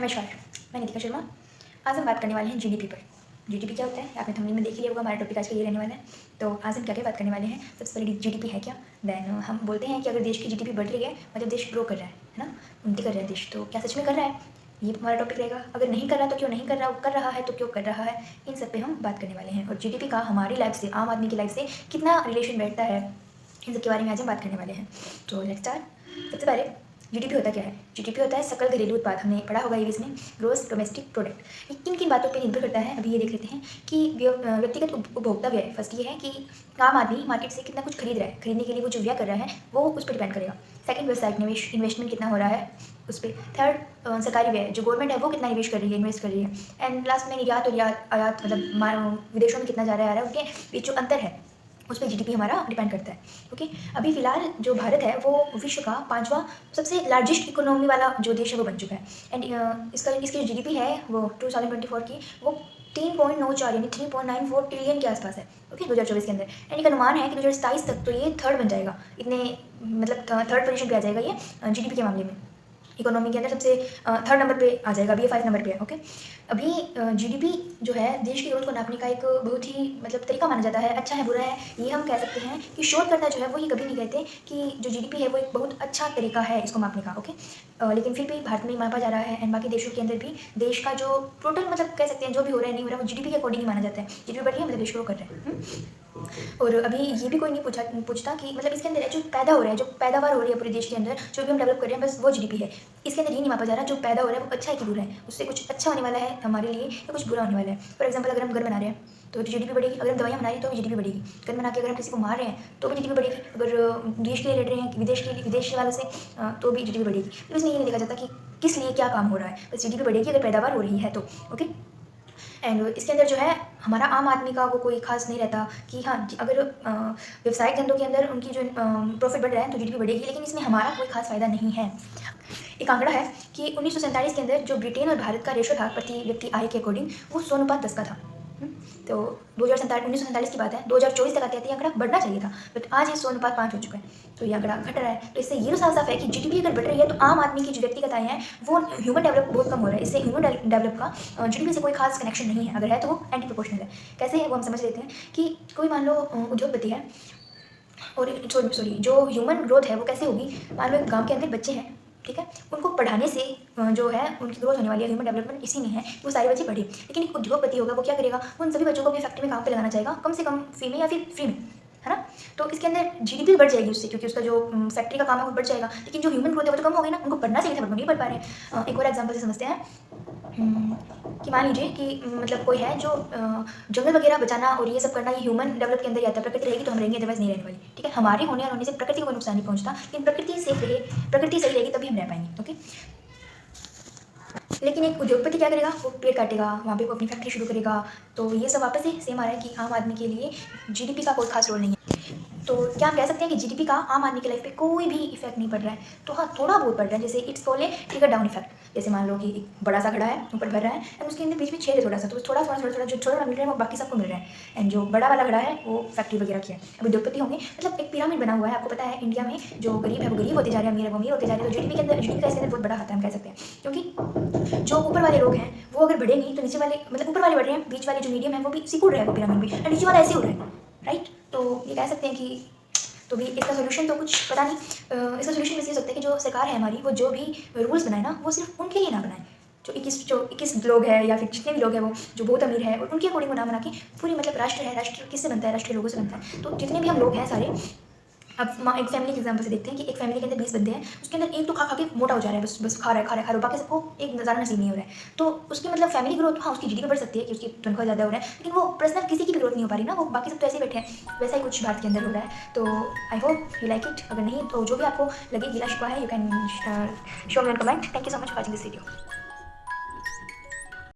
नमस्कार, मैं नितिका शर्मा। आज हम बात करने वाले हैं जीडीपी पर। जीडीपी क्या होता है आपने थंबनेल में देख ही लिया होगा। हमारा टॉपिक आज का ये रहने वाला है। तो आज हम क्या क्या बात करने वाले हैं। सबसे पहले जीडीपी है क्या। देन हम बोलते हैं कि अगर देश की जीडीपी बढ़ रही है मतलब देश ग्रो कर रहा है ना, उन्नति कर रहा है देश, तो क्या सच में कर रहा है, ये हमारा टॉपिक रहेगा। अगर नहीं कर रहा तो क्यों नहीं कर रहा, कर रहा है तो क्यों कर रहा है, इन सब पे हम बात करने वाले हैं। और जीडीपी का हमारी लाइफ से, आम आदमी की लाइफ से कितना रिलेशन बैठता है, इन सब के बारे में आज हम बात करने वाले हैं। तो लेट्स स्टार्ट। सबसे पहले जीडीपी होता क्या है। जीडीपी होता है सकल घरेलू उत्पाद। हमने पढ़ा होगा इंग्लिश में, ग्रोस डोमेस्टिक प्रोडक्ट। ये किन किन बातों पे निर्भर करता है, अभी ये देख लेते हैं कि व्यक्तिगत उपभोक्ता व्यय। फर्स्ट ये है कि आम आदमी मार्केट से कितना कुछ खरीद रहा है, खरीदने के लिए वो जो व्यय कर रहा है वो उस पर डिपेंड करेगा। सेकंड, व्यवसायिक निवेश, इन्वेस्टमेंट कितना हो रहा है उस पर। थर्ड, सरकारी व्यय, जो गवर्नमेंट है वो कितना निवेश कर रही है, इन्वेस्ट कर रही है। एंड लास्ट में निर्यात और आयात, मतलब विदेशों में कितना जा रहा है आ रहा है, उनके बीच जो अंतर है उस पर जीडीपी हमारा डिपेंड करता है। ओके, अभी फिलहाल जो भारत है वो विश्व का 5वां सबसे लार्जेस्ट इकोनॉमी वाला जो देश है वो बन चुका है। एंड इसकी जो जीडीपी है वो 2024 की वो 3.94 यानी 3.94 ट्रिलियन के आसपास है। ओके, 2024 के अंदर। एंड एक अनुमान है कि 2027 तक तो ये थर्ड बन जाएगा, इतने मतलब थर्ड पोजीशन पे आ जाएगा ये जीडीपी के मामले में। इकोनॉमी के अंदर सबसे थर्ड नंबर पे आ जाएगा, अभी ये 5 नंबर पे है। ओके, अभी जीडीपी जो है देश की ग्रोथ को नापने का एक बहुत ही मतलब तरीका माना जाता है। अच्छा है बुरा है ये हम कह सकते हैं कि शोधकर्ता जो है वो ये कभी नहीं कहते कि जो जीडीपी है वो एक बहुत अच्छा तरीका है इसको मापने का। ओके, लेकिन फिर भी भारत में मापा जा रहा है एंड बाकी देशों के अंदर भी देश का जो टोटल मतलब कह सकते हैं जो भी हो रहा है नहीं हो रहा है वो जीडीपी के अकॉर्डिंग ही माना जाता है। जीडीपी बढ़ी है मतलब देश ग्रो कर रहे हैं। और अभी ये भी कोई नहीं पूछता कि मतलब इसके अंदर जो पैदा हो रहा है, जो पैदावार हो रही है पूरे देश के अंदर, जो भी हम डेवलप कर रहे हैं बस वो जीडीपी है। इसके अंदर ये नहीं मापा जा रहा जो पैदा हो रहा है वो अच्छा है कि बुरा है, उससे कुछ अच्छा होने वाला है हमारे लिए या कुछ बुरा होने वाला है। फॉर एग्जाम्पल, अगर हम घर बना रहे हैं तो जीडीपी बढ़ेगी, अगर हम दवाइयाँ बना रहे हैं तो भी जीडीपी बढ़ेगी, घर बना के अगर हम किसी को मार रहे हैं तो भी जीडीपी बढ़ेगी, अगर देश के लिए लड़ रहे हैं विदेश वालों से तो भी जीडीपी बढ़ेगी। तो इसमें ये नहीं देखा जाता कि किस लिए क्या काम हो रहा है, बस जीडीपी बढ़ेगी अगर पैदावार हो रही है तो। ओके, एंड इसके अंदर जो है हमारा आम आदमी का वो कोई खास नहीं रहता कि हाँ अगर व्यवसायिक धंधों के अंदर उनकी जो प्रॉफिट बढ़ रहा है तो जीडीपी बढ़ेगी, लेकिन इसमें हमारा कोई खास फायदा नहीं है। एक आंकड़ा है कि 1947 के अंदर जो ब्रिटेन और भारत का रेशो था प्रति व्यक्ति आय के अकॉर्डिंग वो 100:10 का था। तो 1947 की बात है, 2024 तक आते आते आंकड़ा बढ़ना चाहिए था, बट आज ये 100:5 हो चुका है, तो ये आंकड़ा घट रहा है। तो इससे ये तो साफ साफ है कि जीडीपी अगर बढ़ रही है तो आम आदमी की जो व्यक्तिगत आय है वो ह्यूमन डेवलप बहुत कम हो रहा है। इससे ह्यूमन डेवलप का जीडीपी से कोई खास कनेक्शन नहीं है, अगर है तो वो एंटी प्रोपोर्शनल है। कैसे है वो हम समझ लेते हैं कि कोई मान लो उद्योगपति है और सॉरी जो ह्यूमन ग्रोथ है वो कैसे होगी। मान लो एक गाँव के अंदर बच्चे हैं, ठीक है, उनको पढ़ाने से जो है उनकी ग्रोथ होने वाली है, ह्यूमन डेवलपमेंट इसी में है, वो सारे बच्चे पढ़े। लेकिन एक उद्योगपति होगा वो क्या करेगा, उन सभी बच्चों को अपनी फैक्ट्री में काम पे लगाना चाहेगा, कम से कम फी में या फिर फ्री में, है ना। तो इसके अंदर जीडीपी बढ़ जाएगी उससे, क्योंकि उसका जो फैक्ट्री का काम है वो बढ़ जाएगा, लेकिन जो ह्यूमन ग्रोथ है वो तो कम हो गई ना। उनको पढ़ना चाहिए था बट वो नहीं पढ़ पा रहे हैं। एक और एग्जाम्पल से समझते हैं कि मान लीजिए कि मतलब कोई है जो जंगल वगैरह बचाना और ये सब करना ये ह्यूमन डेवलप के अंदर ही आता है। प्रकृति रहेगी तो हम रहेंगे, अदरवाइज नहीं रहने वाली, ठीक है। हमारे होने और होने से प्रकृति को कोई नुकसान नहीं पहुंचता, लेकिन प्रकृति सेफ रहे, प्रकृति सही रहेगी तभी हम रह पाएंगे। ओके, लेकिन एक उद्योगपति क्या करेगा, वो पेड़ काटेगा, वहाँ पे वो अपनी फैक्ट्री शुरू करेगा। तो ये सब वापस से सेम आ रहा है कि आम आदमी के लिए जीडीपी का कोई खास रोल नहीं है। तो क्या हम कह सकते हैं कि जीडीपी का आम आदमी की लाइफ पे कोई भी इफेक्ट नहीं पड़ रहा है। तो हाँ, थोड़ा बहुत पड़ रहा है, जैसे it's called trigger down effect. जैसे मान लो कि एक बड़ा सा घड़ा है, ऊपर भर रहा है एंड उसके अंदर बीच में छेद है थोड़ा सा, तो थोड़ा जो थोड़ा मिल रहा है वो बाकी सबको मिल रहा है। एंड जो बड़ा वाला घड़ा है वो फैक्ट्री वगैरह की है। अब उद्योगपति होंगे, मतलब एक पिरामिड बना हुआ है। आपको पता है इंडिया में जो गरीब है वो गरीब होते जा रहे हैं, अमीर है वो अमीर होते जा रहे हैं। तो जीडीपी के अंदर, जीडीपी का इसके अंदर बहुत बड़ा हाथ है, हम कह सकते हैं। क्योंकि जो ऊपर वाले लोग हैं वो अगर बढ़े नहीं तो नीचे वाले, मतलब ऊपर वाले बढ़ रहे हैं, बीच वाले जो मीडियम है वो भी सिकुड़ रहे हैं वो पिरामिड भी, और नीचे वाला ऐसे हो रहा है, राइट। तो ये कह सकते हैं कि तो भी इसका सोल्यूशन तो कुछ पता नहीं। इसका सोल्यूशन बस ये हो सकता है कि जो सरकार है हमारी वो जो भी रूल्स बनाए ना वो सिर्फ उनके लिए ना बनाए, जो 21 लोग हैं या फिर जितने भी लोग हैं वो जो बहुत अमीर है, और उनके अकॉर्डिंग ना बना के पूरी मतलब राष्ट्र है, राष्ट्र किससे बनता है, राष्ट्रीय लोगों से बनता है। तो जितने भी हम लोग हैं सारे, अब एक फैमिली के एग्जाम्पल से देखते हैं कि एक फैमिली के अंदर 20 बंदे हैं, उसके अंदर एक तो खा खा के मोटा हो जा रहा है, बस खा रहा है, बाकी सबको एक ज़्यादा नसीब नहीं हो रहा है। तो उसकी मतलब फैमिली ग्रोथ, हाँ उसकी जीडीपी बढ़ सकती है कि उसकी तनख्वाह ज़्यादा हो रहा है, लेकिन वो पर्सनल किसी की भी ग्रोथ नहीं हो पा रही ना, वो बाकी सब तो ऐसे ही बैठे हैं। वैसा ही कुछ भारत के अंदर हो रहा है। तो I hope you like it. अगर नहीं तो जो भी आपको लगे गिला शिकवा है you can show me on comment. Thank you so much for watching this video.